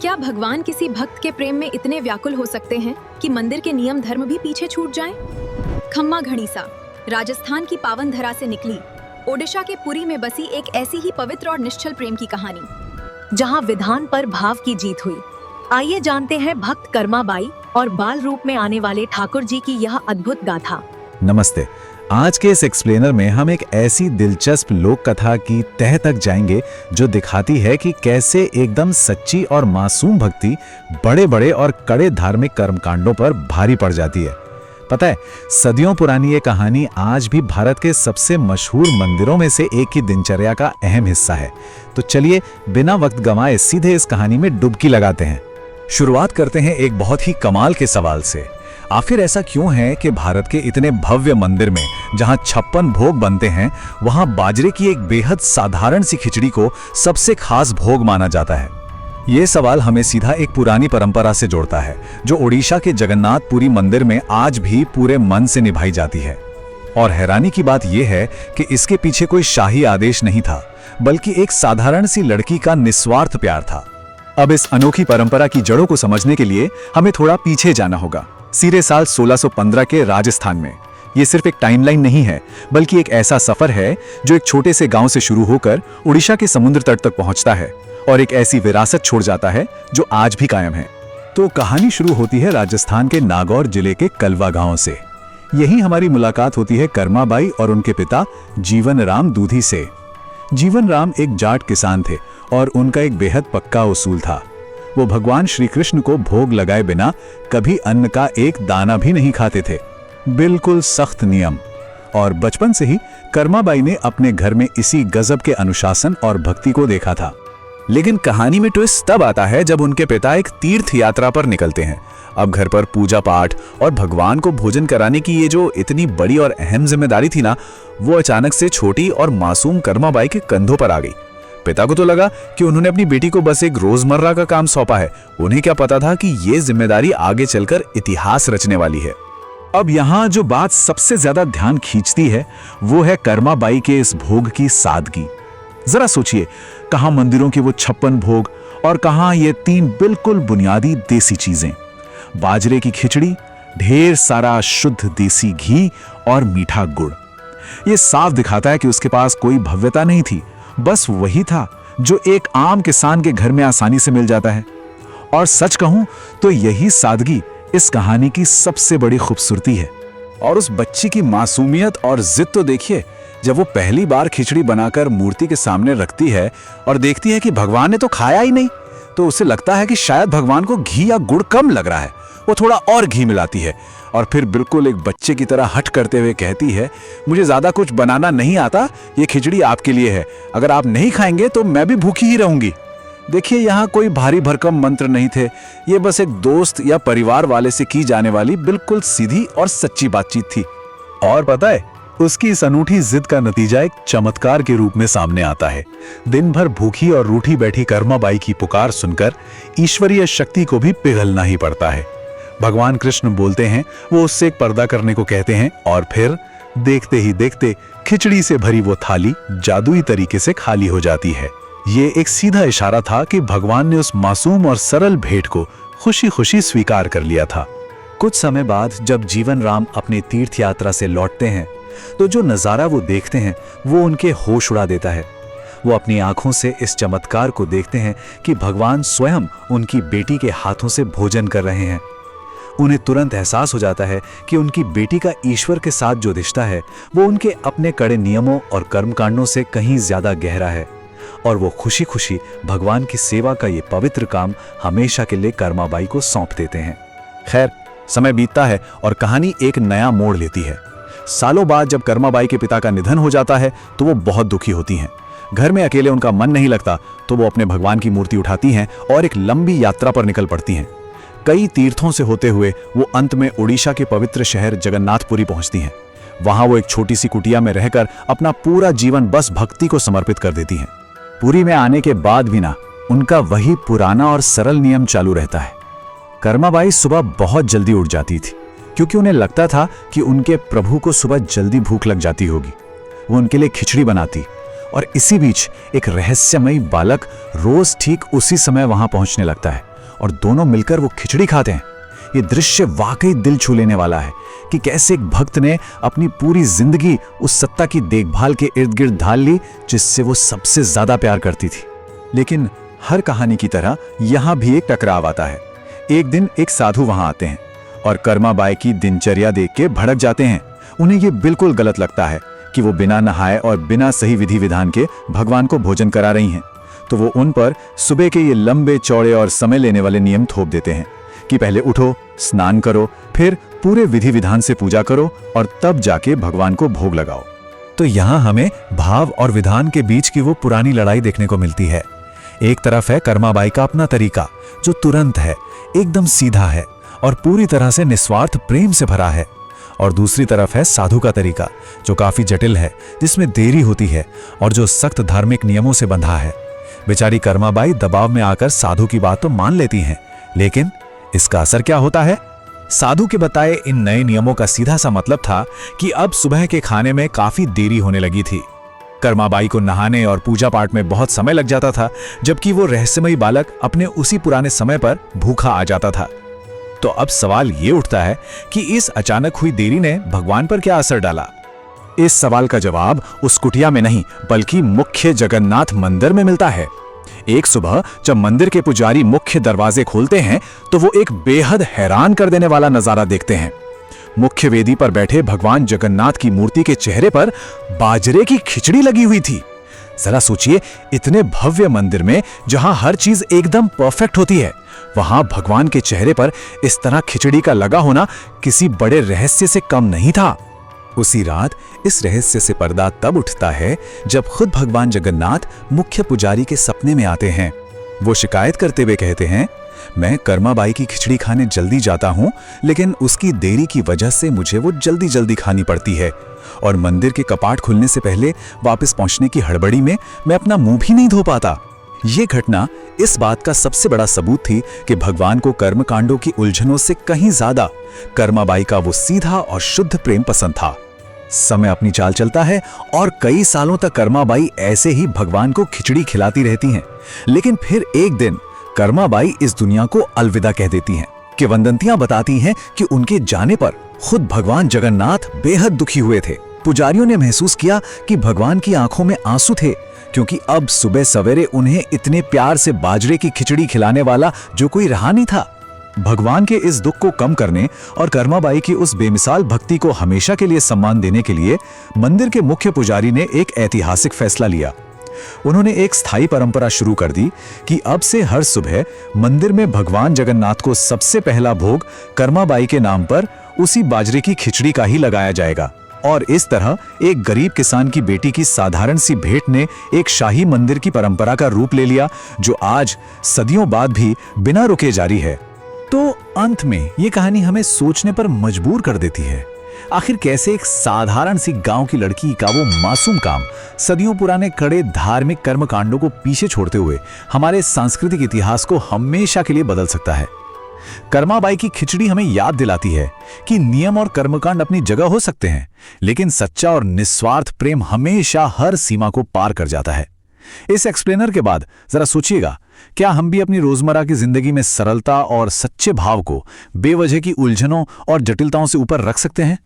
क्या भगवान किसी भक्त के प्रेम में इतने व्याकुल हो सकते हैं कि मंदिर के नियम धर्म भी पीछे छूट जाएं? खम्मा घड़ीसा राजस्थान की पावन धरा से निकली ओडिशा के पुरी में बसी एक ऐसी ही पवित्र और निश्चल प्रेम की कहानी, जहां विधान पर भाव की जीत हुई। आइए जानते हैं भक्त कर्माबाई और बाल रूप में आने वाले ठाकुर जी की यह अद्भुत गाथा। नमस्ते। आज के इस एक्सप्लेनर में हम एक ऐसी दिलचस्प लोक कथा की तह तक जाएंगे जो दिखाती है कि कैसे एकदम सच्ची और मासूम भक्ति बड़े बड़े और कड़े धार्मिक कर्मकांडों पर भारी पड़ जाती है। पता है, सदियों पुरानी ये कहानी आज भी भारत के सबसे मशहूर मंदिरों में से एक की दिनचर्या का अहम हिस्सा है। तो चलिए बिना वक्त गंवाए सीधे इस कहानी में डुबकी लगाते हैं। शुरुआत करते हैं एक बहुत ही कमाल के सवाल से। आखिर ऐसा क्यों है कि भारत के इतने भव्य मंदिर में जहां 56 भोग बनते हैं, वहां बाजरे की एक बेहद साधारण सी खिचड़ी को सबसे खास भोग माना जाता है? ये सवाल हमें सीधा एक पुरानी परंपरा से जोड़ता है जो ओडिशा के जगन्नाथपुरी मंदिर में आज भी पूरे मन से निभाई जाती है। और हैरानी की बात यह है कि इसके पीछे कोई शाही आदेश नहीं था, बल्कि एक साधारण सी लड़की का निस्वार्थ प्यार था। अब इस अनोखी परंपरा की जड़ों को समझने के लिए हमें थोड़ा पीछे जाना होगा, सीधे साल 1615 के राजस्थान में। ये सिर्फ एक टाइमलाइन नहीं है, बल्कि एक ऐसा सफर है जो एक छोटे से गांव से शुरू होकर उड़ीसा के समुद्र तट तक पहुंचता है और एक ऐसी विरासत छोड़ जाता है जो आज भी कायम है। तो कहानी शुरू होती है राजस्थान के नागौर जिले के कलवा गांव से। यही हमारी मुलाकात होती है कर्माबाई और उनके पिता जीवन राम दूधी से। जीवन राम एक जाट किसान थे और उनका एक बेहद पक्का उसूल था। वो भगवान श्री कृष्ण को भोग लगाए बिना कभी अन्न का एक दाना भी नहीं खाते थे। बिल्कुल सख्त नियम। और बचपन से ही कर्माबाई ने अपने घर में इसी गजब के अनुशासन और भक्ति को देखा था। लेकिन कहानी में ट्विस्ट तब आता है जब उनके पिता एक तीर्थ यात्रा पर निकलते हैं। अब घर पर पूजा पाठ और भगवान को भोजन कराने की ये जो इतनी बड़ी और अहम जिम्मेदारी थी ना, वो अचानक से छोटी और मासूम कर्माबाई के कंधों पर आ गई। पिता को तो लगा कि उन्होंने अपनी बेटी को बस एक रोजमर्रा का काम सौंपा है। उन्हें क्या पता था कि ये जिम्मेदारी आगे चलकर इतिहास रचने वाली है। अब यहाँ जो बात सबसे ज्यादा ध्यान खींचती है वो है कर्माबाई के इस भोग की सादगी। जरा सोचिए, कहाँ मंदिरों के वो 56 भोग और कहाँ ये 3 बिल्कुल बुनियादी देसी चीजें। बाजरे की खिचड़ी, ढेर सारा शुद्ध देसी घी और मीठा गुड़। ये साफ दिखाता है कि उसके पास कोई भव्यता नहीं थी, बस वही था जो एक आम किसान के घर में आसानी से मिल जाता है। और सच कहूं तो यही सादगी इस कहानी की सबसे बड़ी खूबसूरती है। और उस बच्ची की मासूमियत और जिद तो देखिए, जब वो पहली बार खिचड़ी बनाकर मूर्ति के सामने रखती है और देखती है कि भगवान ने तो खाया ही नहीं, तो उसे लगता है कि शायद भगवान को घी या गुड़ कम लग रहा है। वो थोड़ा और घी मिलाती है और फिर बिल्कुल एक बच्चे की तरह हट करते हुए कहती है, मुझे ज्यादा कुछ बनाना नहीं आता, ये खिचड़ी आपके लिए है। अगर आप नहीं खाएंगे तो मैं भी भूखी ही रहूंगी। देखिए, यहाँ कोई भारी भरकम मंत्र नहीं थे। ये बस एक दोस्त या परिवार वाले से की जाने वाली बिल्कुल सीधी और सच्ची बातचीत थी। और पता है, उसकी इस अनूठी जिद का नतीजा एक चमत्कार के रूप में सामने आता है। दिन भर भूखी और रूठी बैठी कर्माबाई की पुकार सुनकर ईश्वरीय शक्ति को भी पिघलना ही पड़ता है। भगवान कृष्ण बोलते हैं, वो उससे एक पर्दा करने को कहते हैं और फिर देखते ही देखते खिचड़ी से भरी वो थाली जादुई तरीके से खाली हो जाती है। ये एक सीधा इशारा था कि भगवान ने उस मासूम और सरल भेंट को खुशी खुशी स्वीकार कर लिया था। कुछ समय बाद जब जीवन राम अपनी तीर्थ यात्रा से लौटते हैं तो जो नजारा वो देखते हैं वो उनके होश उड़ा देता है। वो अपनी आंखों से इस चमत्कार को देखते हैं कि भगवान स्वयं उनकी बेटी के हाथों से भोजन कर रहे हैं। उन्हें तुरंत एहसास हो जाता है कि उनकी बेटी का ईश्वर के साथ जो रिश्ता है वो उनके अपने कड़े नियमों और कर्मकांडों से कहीं ज्यादा गहरा है। और वो खुशी खुशी भगवान की सेवा का ये पवित्र काम हमेशा के लिए कर्माबाई को सौंप देते हैं। खैर, समय बीतता है और कहानी एक नया मोड़ लेती है। सालों बाद जब कर्माबाई के पिता का निधन हो जाता है तो वो बहुत दुखी होती हैं। घर में अकेले उनका मन नहीं लगता, तो वो अपने भगवान की मूर्ति उठाती हैं और एक लंबी यात्रा पर निकल पड़ती हैं। कई तीर्थों से होते हुए वो अंत में उड़ीसा के पवित्र शहर जगन्नाथपुरी पहुंचती हैं। वहां वो एक छोटी सी कुटिया में रहकर अपना पूरा जीवन बस भक्ति को समर्पित कर देती हैं। पुरी में आने के बाद भी ना उनका वही पुराना और सरल नियम चालू रहता है। कर्माबाई सुबह बहुत जल्दी उठ जाती थी क्योंकि उन्हें लगता था कि उनके प्रभु को सुबह जल्दी भूख लग जाती होगी। वो उनके लिए खिचड़ी बनाती, और इसी बीच एक रहस्यमयी बालक रोज ठीक उसी समय वहां पहुंचने लगता है और दोनों मिलकर वो खिचड़ी खाते हैं। ये दृश्य वाकई दिल छू लेने वाला है कि कैसे एक भक्त ने अपनी पूरी जिंदगी उस सत्ता की देखभाल के इर्द गिर्द ढाल ली जिससे वो सबसे ज्यादा प्यार करती थी। लेकिन हर कहानी की तरह यहां भी एक टकराव आता है। एक दिन एक साधु वहां आते हैं और कर्माबाई की दिनचर्या देख के भड़क जाते हैं। उन्हें ये बिल्कुल गलत लगता है कि वो बिना नहाए और बिना सही विधि विधान के भगवान को भोजन करा रही हैं। तो वो उन पर सुबह के ये लंबे चौड़े और समय लेने वाले नियम थोप देते हैं कि पहले उठो, स्नान करो, फिर पूरे विधि विधान से पूजा करो और तब जाके भगवान को भोग लगाओ। तो यहाँ हमें भाव और विधान के बीच की वो पुरानी लड़ाई देखने को मिलती है। एक तरफ है कर्माबाई का अपना तरीका जो तुरंत है, एकदम सीधा है और पूरी तरह से निस्वार्थ प्रेम से भरा है, और दूसरी तरफ है साधु का तरीका जो काफी जटिल है, जिसमें देरी होती है और जो सख्त धार्मिक नियमों से बंधा है। बेचारी कर्माबाई दबाव में आकर साधु की बात तो मान लेती हैं, लेकिन इसका असर क्या होता है? साधु के बताए इन नए नियमों का सीधा सा मतलब था कि अब सुबह के खाने में काफी देरी होने लगी थी। कर्माबाई को नहाने और पूजा पाठ में बहुत समय लग जाता था, जबकि वो रहस्यमयी बालक अपने उसी पुराने समय पर भूखा आ जाता था। तो अब सवाल ये उठता है कि इस अचानक हुई देरी ने भगवान पर क्या असर डाला? इस सवाल का जवाब उस कुटिया में नहीं बल्कि मुख्य जगन्नाथ मंदिर में मिलता है। एक सुबह जब मंदिर के पुजारी मुख्य दरवाजे खोलते हैं तो वो एक बेहद हैरान कर देने वाला नजारा देखते हैं। मुख्य वेदी पर बैठे भगवान जगन्नाथ की मूर्ति के चेहरे पर बाजरे की खिचड़ी लगी हुई थी। जरा सोचिए, इतने भव्य मंदिर में जहां हर चीज एकदम परफेक्ट होती है, वहां भगवान के चेहरे पर इस तरह खिचड़ी का लगा होना किसी बड़े रहस्य से कम नहीं था। उसी रात इस रहस्य से पर्दा तब उठता है जब खुद भगवान जगन्नाथ मुख्य पुजारी के सपने में आते हैं। वो शिकायत करते हुए कहते हैं, मैं कर्माबाई की खिचड़ी खाने जल्दी जाता हूं, लेकिन उसकी देरी की वजह से मुझे वो जल्दी जल्दी खानी पड़ती है और मंदिर के कपाट खुलने से पहले वापस पहुंचने की हड़बड़ी में मैं अपना मुंह भी नहीं धो पाता। ये घटना इस बात का सबसे बड़ा सबूत थी कि भगवान को कर्मकांडों की उलझनों से कहीं ज्यादा कर्माबाई का वो सीधा और शुद्ध प्रेम पसंद था। समय अपनी चाल चलता है और कई सालों तक कर्माबाई ऐसे ही भगवान को खिचड़ी खिलाती रहती हैं। लेकिन फिर एक दिन कर्माबाई इस दुनिया को अलविदा कह देती हैं। किंवदंतियां बताती हैं कि उनके जाने पर खुद भगवान जगन्नाथ बेहद दुखी हुए थे। पुजारियों ने महसूस किया कि भगवान की आंखों में आंसू थे, क्योंकि अब सुबह सवेरे उन्हें इतने प्यार से बाजरे की खिचड़ी खिलाने वाला जो कोई रहा नहीं था। भगवान के इस दुख को कम करने और कर्माबाई की उस बेमिसाल भक्ति को हमेशा के लिए सम्मान देने के लिए मंदिर के मुख्य पुजारी ने एक ऐतिहासिक फैसला लिया। उन्होंने एक स्थायी परंपरा शुरू कर दी कि अब से हर सुबह मंदिर में भगवान जगन्नाथ को सबसे पहला भोग कर्माबाई के नाम पर उसी बाजरे की खिचड़ी का ही लगाया जाएगा। और इस तरह एक गरीब किसान की बेटी की साधारण सी भेंट ने एक शाही मंदिर की परंपरा का रूप ले लिया, जो आज सदियों बाद भी बिना रुके जारी है। तो अंत में ये कहानी हमें सोचने पर मजबूर कर देती है। आखिर कैसे एक साधारण सी गांव की लड़की का वो मासूम काम सदियों पुराने कड़े धार्मिक कर्मकांडों को पीछे छोड़ते हुए हमारे सांस्कृतिक इतिहास को हमेशा के लिए बदल सकता है। कर्माबाई की खिचड़ी हमें याद दिलाती है कि नियम और कर्मकांड अपनी जगह हो सकते हैं, लेकिन सच्चा और निस्वार्थ प्रेम हमेशा हर सीमा को पार कर जाता है। इस एक्सप्लेनर के बाद जरा सोचिएगा, क्या हम भी अपनी रोजमर्रा की जिंदगी में सरलता और सच्चे भाव को बेवजह की उलझनों और जटिलताओं से ऊपर रख सकते हैं?